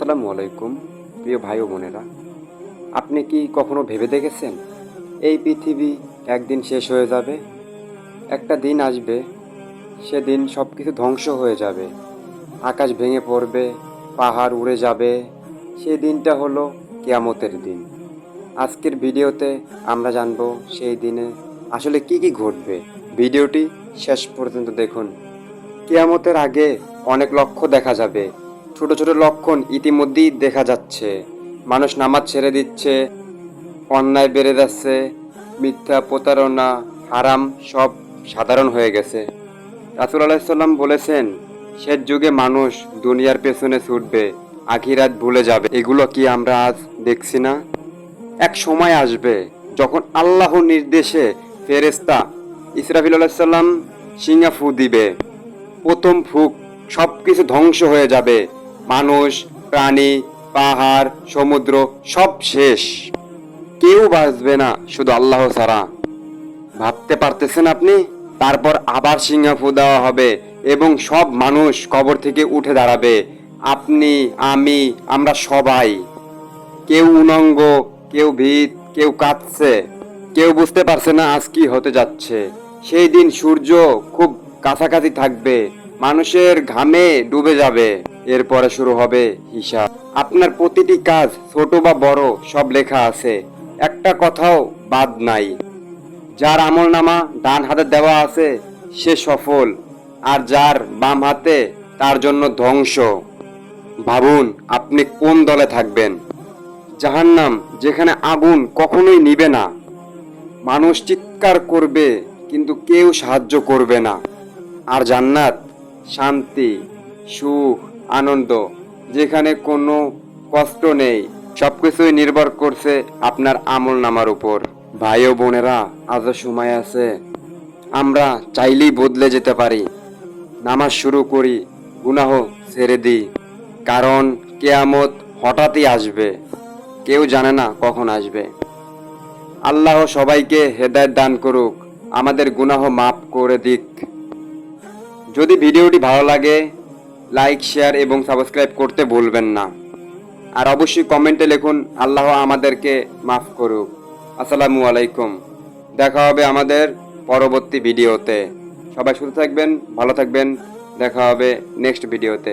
আসসালামু আলাইকুম প্রিয় ভাই ও বোনেরা, আপনি কি কখনো ভেবে দেখেছেন এই পৃথিবী একদিন শেষ হয়ে যাবে? একটা দিন আসবে, সেদিন সব কিছু ধ্বংস হয়ে যাবে, আকাশ ভেঙে পড়বে, পাহাড় উড়ে যাবে। সেই দিনটা হলো কিয়ামতের দিন। আজকের ভিডিওতে আমরা জানবো সেই দিনে আসলে কি কি ঘটবে। ভিডিওটি শেষ পর্যন্ত দেখুন। কিয়ামতের আগে অনেক লক্ষ্য দেখা যাবে। ছোট ছোট লক্ষণ ইতিমধ্যেই দেখা যাচ্ছে। মানুষ নামাজ ছেড়ে দিচ্ছে, অন্যায় বেড়ে যাচ্ছে, মিথ্যা, প্রতারণা, হারাম সব সাধারণ হয়ে গেছে। রাসূল আলাইহিস সালাম বলেছেন, শেষ যুগে মানুষ দুনিয়ার পেছনে ছুটবে, আখিরাত ভুলে যাবে। এগুলো কি আমরা আজ দেখছি না? এক সময় আসবে যখন আল্লাহর নির্দেশে ফেরেশতা ইসরাফিল আলাইহিস সালাম সিংহা ফু দিবে। প্রথম ফুক, সব কিছু ধ্বংস হয়ে যাবে। মানুষ, প্রাণী, পাহাড়, সমুদ্র সব শেষ। কেউ বাঁচবে না শুধু আল্লাহ ছাড়া। ভাবতে পারতেছেন আপনি? তারপর আবার সিংহা ফু দেওয়া হবে এবং সব মানুষ কবর থেকে উঠে দাঁড়াবে। আপনি, আমি, আমরা সবাই। কেউ উলঙ্গ, কেউ ভীত, কেউ কাঁদছে, কেউ বুঝতে পারছে না আজ কি হতে যাচ্ছে। সেই দিন সূর্য খুব কাছাকাছি থাকবে, মানুষের ঘামে ডুবে যাবে। এরপরে শুরু হবে হিসাব। আপনার প্রতিটি কাজ ছোট বা বড় সব লেখা আছে, একটা কথাও বাদ নাই। যার আমলনামা ডান হাতে দেওয়া আছে সে সফল, আর যার বাম হাতে তার জন্য ধ্বংস। ভাবুন আপনি কোন দলে থাকবেন। জাহান্নাম, যেখানে আগুন কখনোই নিবে না, মানুষ চিৎকার করবে কিন্তু কেউ সাহায্য করবে না। আর জান্নাত, শান্তি, সুখ, আনন্দ, যেখানে কোনো কষ্ট নেই। সবকিছুই নির্ভর করছে আপনার আমল নামার উপর। ভাই ও বোনেরা, আজও সময় আছে। আমরা চাইলেই বদলে যেতে পারি। নামাজ শুরু করি, গুনাহ ছেড়ে দিই, কারণ কেয়ামত হঠাৎই আসবে। কেউ জানে না কখন আসবে। আল্লাহ সবাইকে হেদায়েত দান করুক, আমাদের গুনাহ মাফ করে দিক। যদি ভিডিওটি ভালো লাগে, লাইক, শেয়ার এবং সাবস্ক্রাইব করতে ভুলবেন না। আর অবশ্যই কমেন্টে লিখুন, আল্লাহ আমাদেরকে মাফ করুক। আসসালামু আলাইকুম। দেখা হবে আমাদের পরবর্তী ভিডিওতে। সবাই সুস্থ থাকবেন, ভালো থাকবেন। দেখা হবে নেক্সট ভিডিওতে।